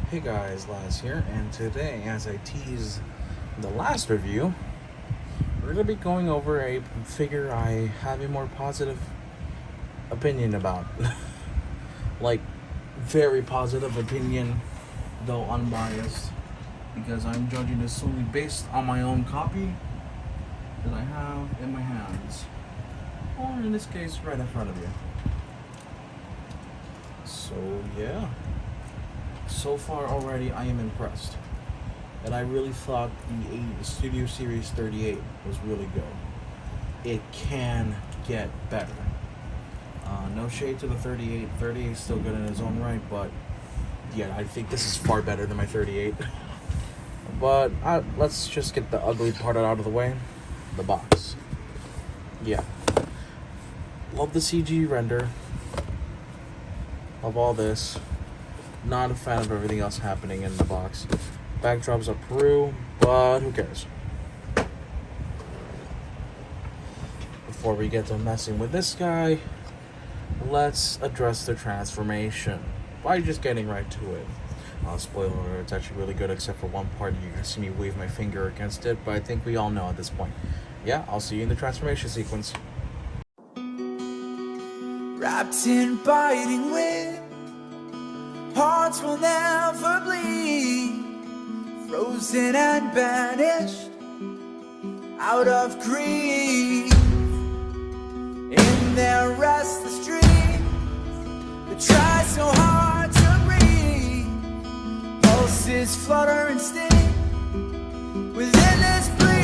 Hey guys, Laz here, and today, as I teased the last review, we're going to be going over a figure I have a more positive opinion about. Like, very positive opinion, though unbiased, because I'm judging this solely based on my own copy that I have in my hands, or in this case, right in front of you. So, yeah. So far already, I am impressed. And I really thought the Studio Series 38 was really good. It can get better. No shade to the 38. 38 is still good in its own right, but yeah, I think this is far better than my 38. But let's just get the ugly part out of the way. The box. Yeah. Love the CG render of all this. Not a fan of everything else happening in the box. Backdrops of Peru, but who cares? Before we get to messing with this guy, let's address the transformation by just getting right to it. Spoiler alert, it's actually really good except for one part. You can see me wave my finger against it, but I think we all know at this point. Yeah, I'll see you in the transformation sequence. Wrapped in biting wind, hearts will never bleed, frozen and banished out of grief. In their restless dreams, they try so hard to breathe. Pulses flutter and sting within this bleakness.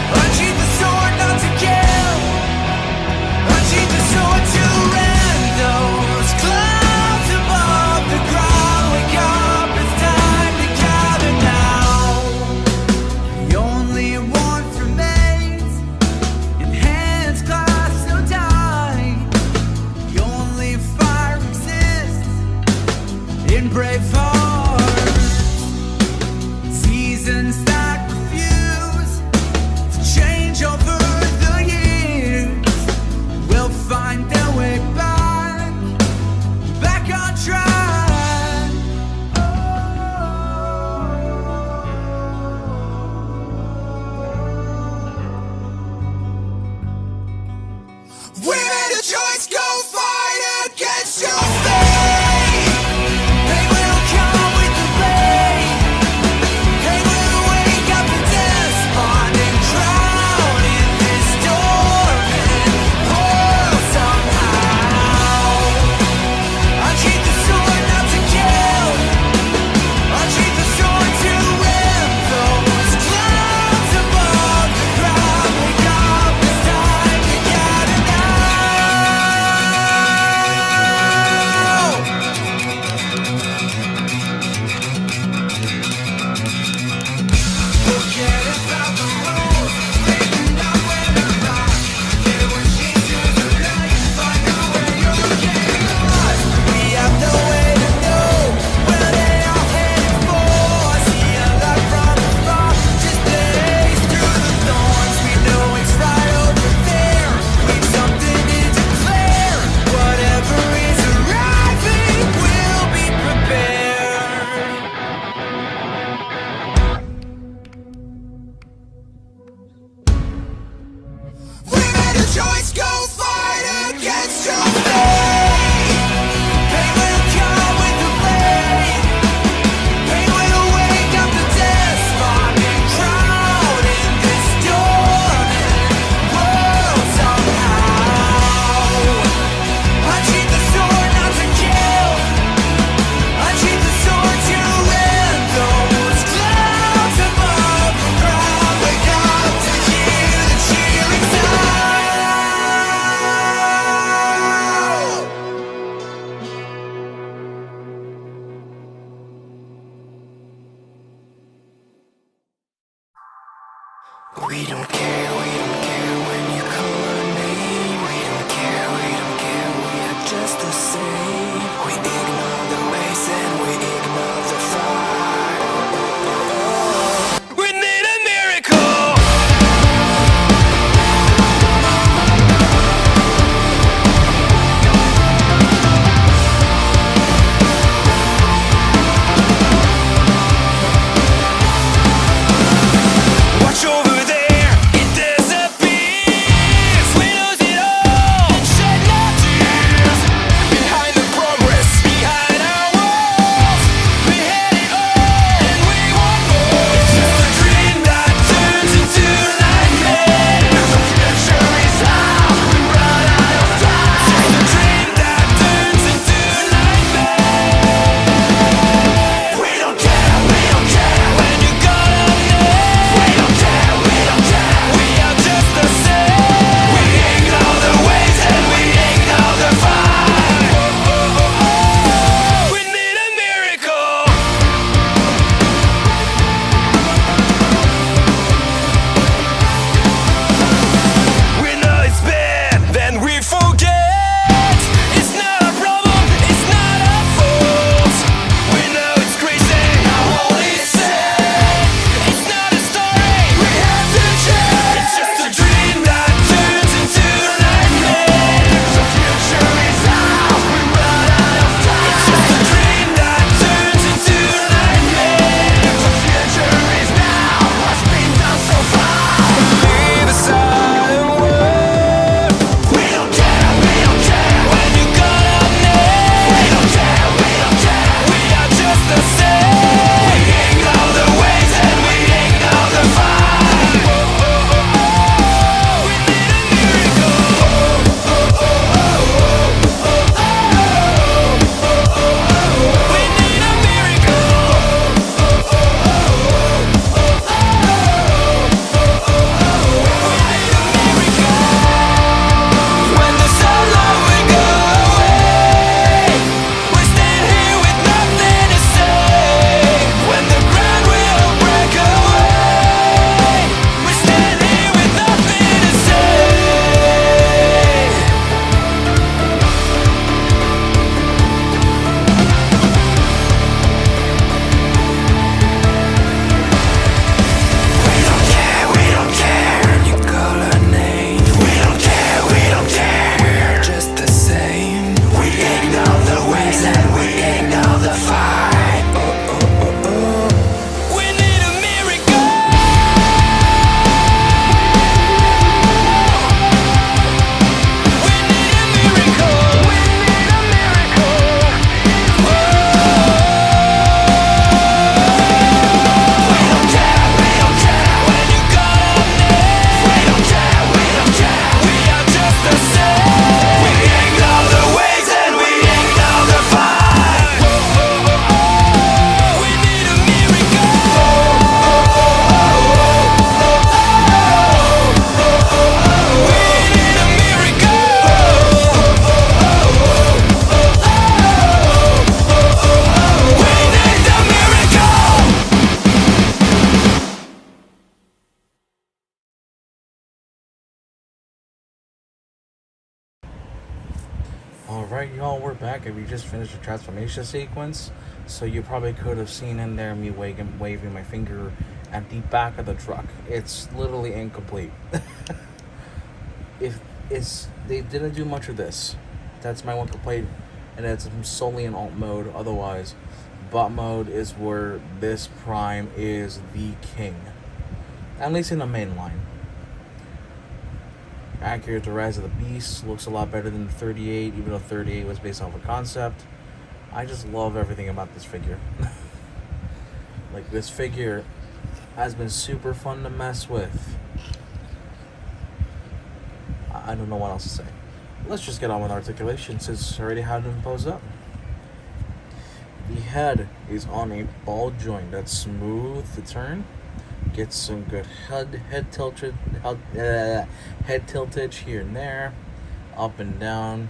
But you We don't care when you call our name. We don't care, we are just the same. We ignore the race and we ignore the fight. We need a miracle. Watch over there, it disappears. We lose it all and shed no tears. Behind the progress, behind our walls, we had it all and we want more. It's just a dream that turns into nightmare. The future is out, we run out of time. It's just a dream that turns into nightmare. We don't care when you got a name. We don't care, we are just the same. We ignore the ways and we ignore the fight. We need a miracle. We know it's bad, then we forget. It's not a problem, it's not our fault. We know it's crazy, how all is said. It's not a story, we have to change. It's just a dream that turns into nightmare. The future is out, we run out of time. It's just a dream that turns into nightmare. The future is now, what's been done so far. Leave a silent word. We don't care when you got a name. We don't care, we are just the same. We ignore the ways and we ignore the fight. We need a miracle. We need a miracle. When the sunlight will go away, we stand here with nothing to say. When the ground will break away, we stand here with nothing to say. We don't care, you call our name. We don't care, we're just the same. We ignore the ways and we ignore the fight. We need a miracle. We need a miracle. We need a miracle. We don't care when you got a name. We don't care, we are just the same. We ignore the ways and we ignore the fight. We need a miracle. We need a miracle. We need a miracle. Alright, y'all, we're back, and we just finished the transformation sequence. So you probably could have seen in there me waving my finger at the back of the truck. It's literally incomplete. They didn't do much of this. That's my one complaint, and it's solely in alt mode. Otherwise, bot mode is where this prime is the king, at least in the main line. Accurate to Rise of the Beast, looks a lot better than the 38, even though 38 was based off a concept. I just love everything about this figure. Like, this figure has been super fun to mess with. I don't know what else to say. Let's just get on with articulation since I already had him posed up. The head is on a ball joint that's smooth to turn. Gets some good head tiltage here and there, up and down,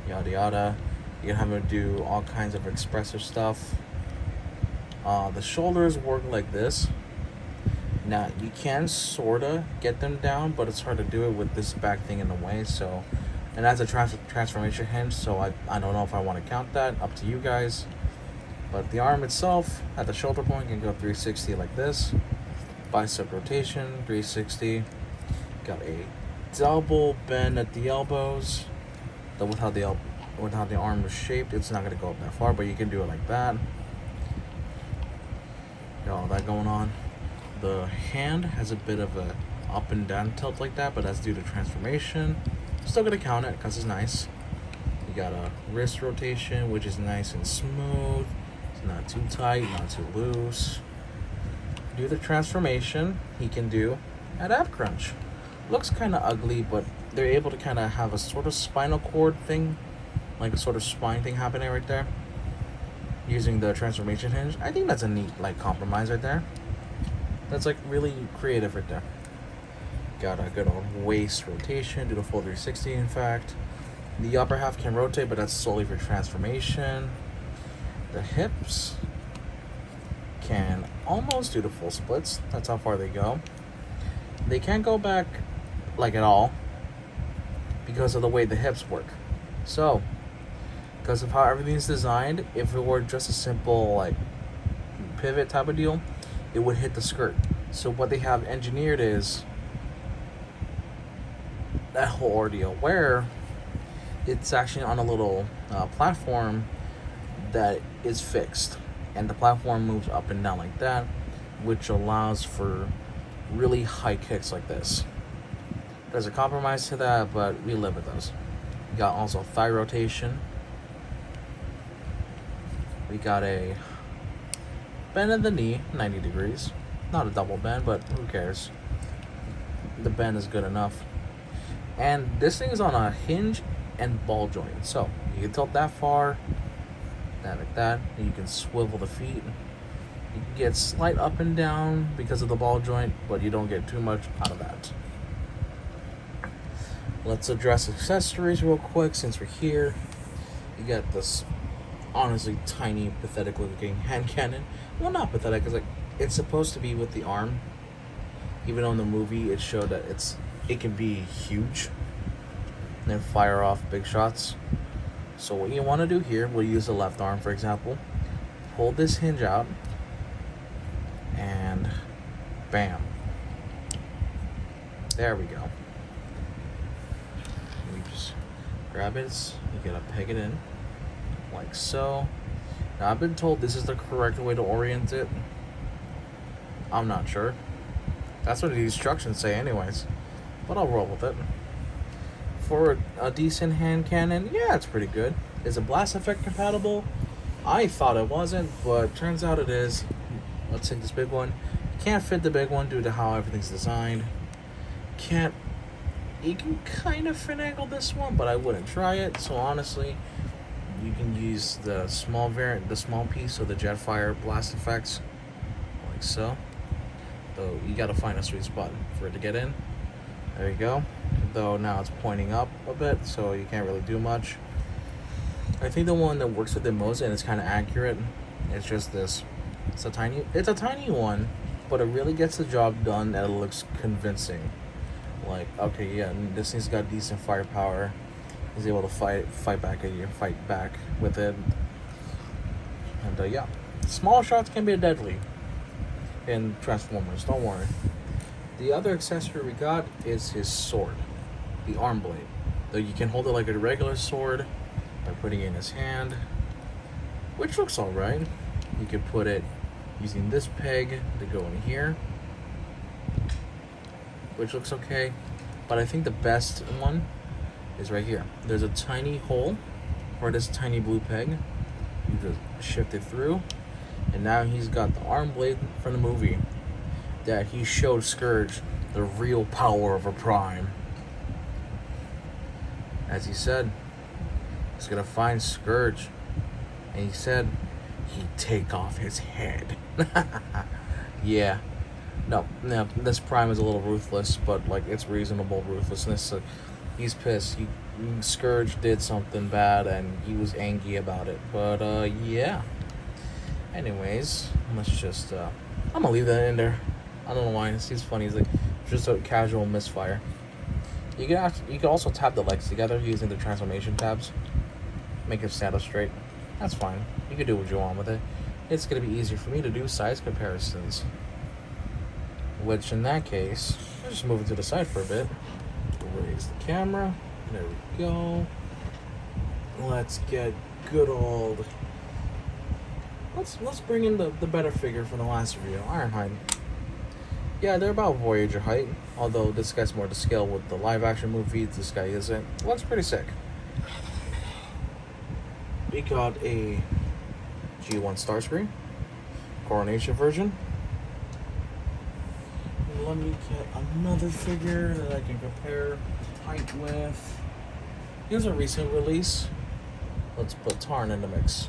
yada yada. You can have him do all kinds of expressive stuff. The shoulders work like this. Now, you can sorta get them down, but it's hard to do it with this back thing in the way, so... And that's a transformation hinge, so I don't know if I want to count that. Up to you guys. But the arm itself, at the shoulder point, can go 360 like this. Bicep rotation, 360. Got a double bend at the elbows. With how the arm is shaped, it's not going to go up that far, but you can do it like that. Got all that going on. The hand has a bit of a up and down tilt like that, but that's due to transformation. Still gonna count it because it's nice. You got a wrist rotation, which is nice and smooth. It's not too tight, not too loose. Do the transformation he can do at ab crunch. Looks kind of ugly, but they're able to kind of have a sort of spinal cord thing, like a sort of spine thing happening right there, using the transformation hinge. I think that's a neat like compromise right there. That's like really creative right there. Got a good old waist rotation, do the full 360 in fact. The upper half can rotate, but that's solely for transformation. The hips can almost do the full splits. That's how far they go. They can't go back like at all because of the way the hips work. So, because of how everything's designed, if it were just a simple like pivot type of deal, it would hit the skirt. So what they have engineered is that whole ordeal where it's actually on a little platform that is fixed, and the platform moves up and down like that, which allows for really high kicks like this. There's a compromise to that, but we live with those. We got also thigh rotation. We got a bend of the knee, 90 degrees. Not a double bend, but who cares? The bend is good enough. And this thing is on a hinge and ball joint. So you can tilt that far, that like that, and you can swivel the feet. You can get slight up and down because of the ball joint, but you don't get too much out of that. Let's address accessories real quick since we're here. You got this honestly tiny, pathetic looking hand cannon. Well, not pathetic, because like it's supposed to be with the arm. Even though in the movie it showed that it can be huge and then fire off big shots. So what you want to do here, we'll use the left arm for example. Pull this hinge out and bam. There we go. You just grab it, you gotta peg it in like so. Now I've been told this is the correct way to orient it. I'm not sure. That's what the instructions say anyways, but I'll roll with it. For a decent hand cannon, yeah, it's pretty good. Is it blast effect compatible? I thought it wasn't, but turns out it is. Let's take this big one. Can't fit the big one due to how everything's designed. You can kind of finagle this one, but I wouldn't try it. So honestly, you can use the small variant, the small piece of the Jetfire blast effects, like so. Though you gotta find a sweet spot for it to get in. There you go. Though now it's pointing up a bit, so you can't really do much. I think the one that works with it most, and it's kind of accurate, it's just this. It's a tiny one, but it really gets the job done and it looks convincing. Like, okay, yeah, this thing's got decent firepower. He's able to fight back with it. And yeah, small shots can be deadly in Transformers, don't worry. The other accessory we got is his sword, the arm blade. Though you can hold it like a regular sword by putting it in his hand, which looks alright. You could put it using this peg to go in here, which looks okay. But I think the best one is right here. There's a tiny hole for this tiny blue peg. You just shift it through, and now he's got the arm blade from the movie that he showed Scourge the real power of a prime. As he said, he's gonna find Scourge, and he said he'd take off his head. Yeah. No, this prime is a little ruthless, but like it's reasonable ruthlessness. So he's pissed. Scourge did something bad, and he was angry about it. But yeah. Anyways, let's just I'm gonna leave that in there. I don't know why. It seems funny. It's like just a casual misfire. You can also tap the legs together using the transformation tabs. Make it stand up straight. That's fine. You can do what you want with it. It's gonna be easier for me to do size comparisons. Which in that case, I'll just move it to the side for a bit. Raise the camera. There we go. Let's get good old. Let's bring in the better figure from the last review, Ironhide. Yeah, they're about Voyager height, although this guy's more to scale with the live action movies. This guy isn't. Looks pretty sick. We got a G1 Starscream coronation version. Let me get another figure that I can compare height with. Here's a recent release. Let's put Tarn in the mix.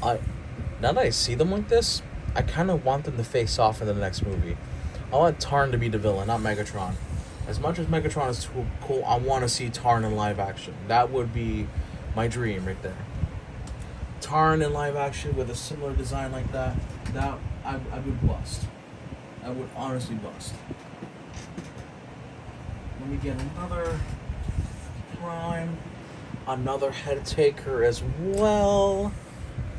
Now that I see them like this, I kind of want them to face off in the next movie. I want Tarn to be the villain, not Megatron. As much as Megatron is too cool, I want to see Tarn in live action. That would be my dream right there. Tarn in live action with a similar design like that, I would bust. I would honestly bust. Let me get another Prime, another head taker as well.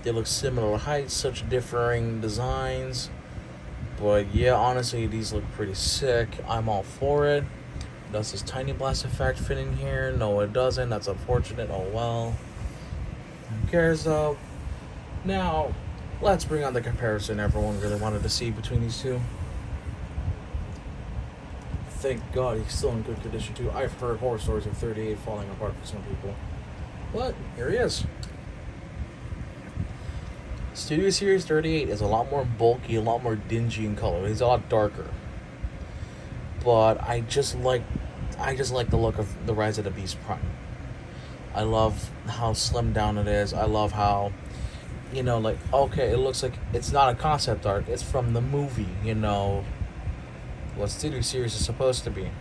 They look similar heights, such differing designs. But yeah, honestly, these look pretty sick. I'm all for it. Does this tiny blast effect fit in here? No, it doesn't. That's unfortunate. Oh well. Who cares though? Now, let's bring on the comparison everyone really wanted to see between these two. Thank God he's still in good condition too. I've heard horror stories of 38 falling apart for some people. But here he is. Studio Series 38 is a lot more bulky, a lot more dingy in color. He's a lot darker. But I just like the look of the Rise of the Beast Prime. I love how slimmed down it is. I love how, like, okay, it looks like it's not a concept art. It's from the movie, what Studio Series is supposed to be.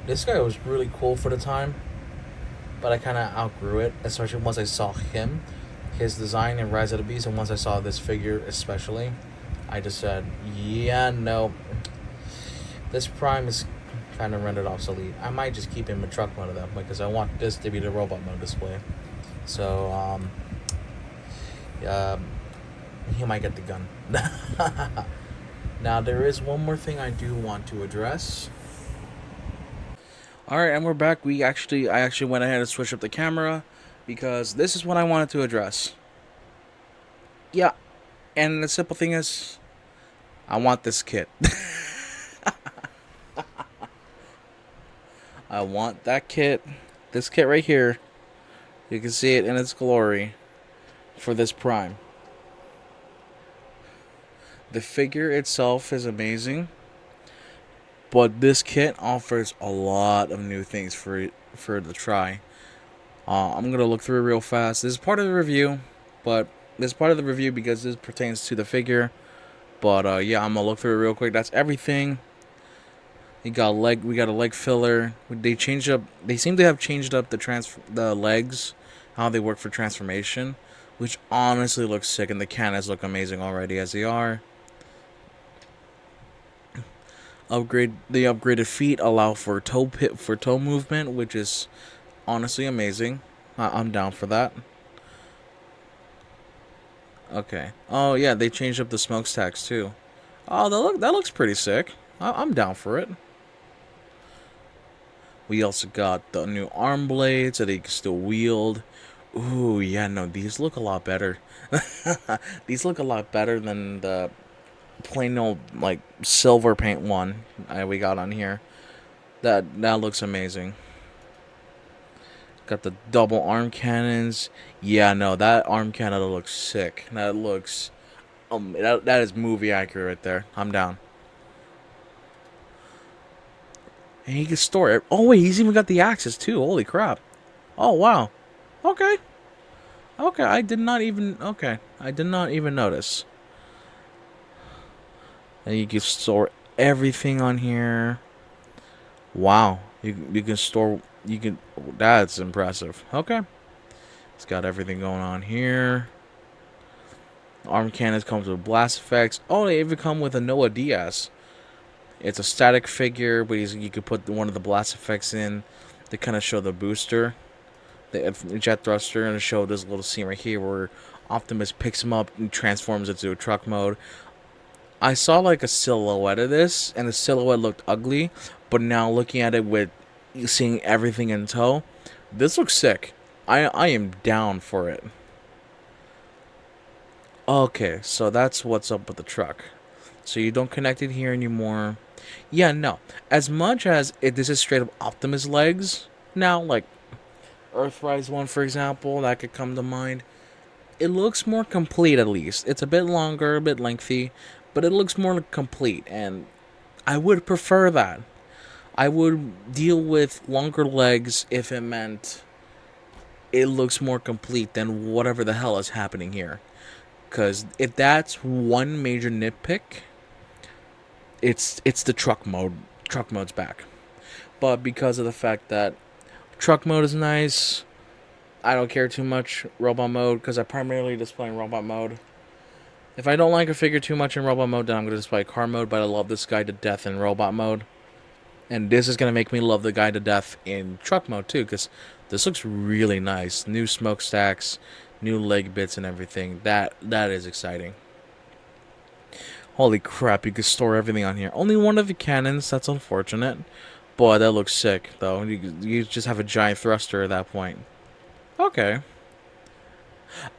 This guy was really cool for the time, but I kind of outgrew it, especially once I saw his design in Rise of the Beast, and once I saw this figure especially, I just said, yeah, no, this Prime is kind of rendered obsolete. I might just keep him in truck mode though, because I want this to be the robot mode display. So, he might get the gun. Now, there is one more thing I do want to address. Alright, and we're back. I actually went ahead and switched up the camera, because this is what I wanted to address. Yeah, and the simple thing is, I want this kit. I want that kit, this kit right here. You can see it in its glory for this Prime. The figure itself is amazing, but this kit offers a lot of new things for it to try. I'm gonna look through it real fast. This is part of the review, because this pertains to the figure. But yeah, I'm gonna look through it real quick. That's everything. We got a leg filler. They seem to have changed up the legs, how they work for transformation, which honestly looks sick, and the cannons look amazing already as they are. The upgraded feet allow for toe movement, which is honestly amazing. I'm down for that. Okay. Oh yeah, they changed up the smokestacks too. Oh, that looks pretty sick. I'm down for it. We also got the new arm blades that they can still wield. Ooh, yeah, no, these look a lot better. These look a lot better than the plain old, like, silver paint one we got on here. That looks amazing. Got the double arm cannons. Yeah, no, that arm cannon looks sick. That looks, that is movie accurate right there. I'm down. And he can store it. Oh wait, he's even got the axes too. Holy crap! Oh wow. Okay. I did not even notice. And you can store everything on here. Wow. You can store. That's impressive. Okay. It's got everything going on here. Arm cannons comes with blast effects. Oh, they even come with a Noah Diaz. It's a static figure, but you could put one of the blast effects in to kind of show the booster, the jet thruster, and to show this little scene right here where Optimus picks him up and transforms it to a truck mode. I saw like a silhouette of this, and the silhouette looked ugly, but now looking at it with seeing everything in tow, this looks sick. I am down for it. Okay, so that's what's up with the truck. So you don't connect it here anymore. Yeah, no. As much as this is straight up Optimus legs, now, like Earthrise one, for example, that could come to mind. It looks more complete, at least. It's a bit longer, a bit lengthy, but it looks more complete, and I would prefer that. I would deal with longer legs if it meant it looks more complete than whatever the hell is happening here. Because if that's one major nitpick, it's the truck mode. Truck mode's back. But because of the fact that truck mode is nice, I don't care too much robot mode because I primarily display in robot mode. If I don't like a figure too much in robot mode, then I'm going to display car mode, but I love this guy to death in robot mode. And this is going to make me love the guy to death in truck mode too, because this looks really nice. New smokestacks, new leg bits and everything. That is exciting. Holy crap, you can store everything on here. Only one of the cannons, that's unfortunate. Boy, that looks sick, though. You just have a giant thruster at that point. Okay.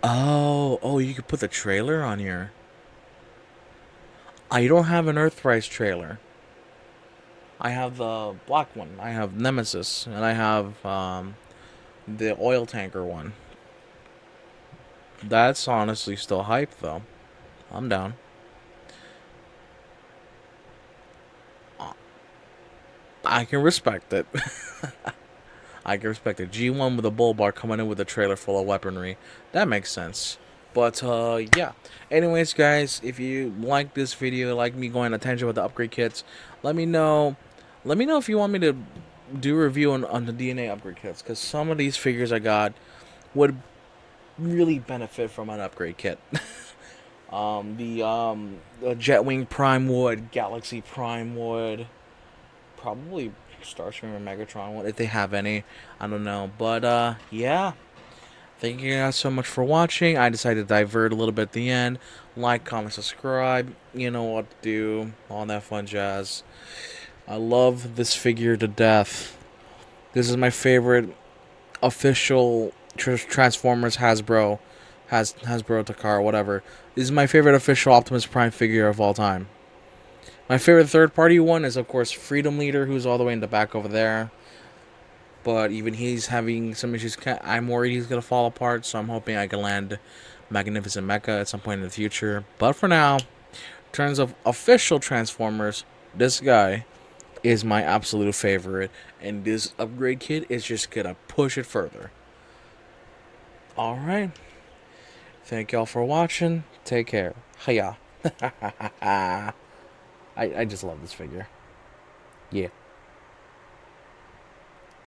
Oh, you could put the trailer on here. I don't have an Earthrise trailer. I have the black one. I have Nemesis, and I have the oil tanker one. That's honestly still hype, though. I'm down. I can respect it. I can respect it. G1 with a bull bar coming in with a trailer full of weaponry. That makes sense. But, yeah. Anyways, guys, if you like this video, like me going on a tangent with the upgrade kits, let me know. Let me know if you want me to do a review on the DNA upgrade kits. Because some of these figures I got would really benefit from an upgrade kit. The Jetwing Prime would, Galaxy Prime would, probably Starscream or Megatron would, if they have any. I don't know. But, yeah. Thank you guys so much for watching. I decided to divert a little bit at the end. Like, comment, subscribe. You know what to do. All that fun jazz. I love this figure to death. This is my favorite official Transformers Hasbro Takara, whatever. This is my favorite official Optimus Prime figure of all time. My favorite third-party one is, of course, Freedom Leader, who's all the way in the back over there. But even he's having some issues. I'm worried he's going to fall apart, so I'm hoping I can land Magnificent Mecha at some point in the future. But for now, in terms of official Transformers, this guy is my absolute favorite. And this upgrade kit is just going to push it further. Alright. Thank y'all for watching. Take care. Hiya. I just love this figure. Yeah.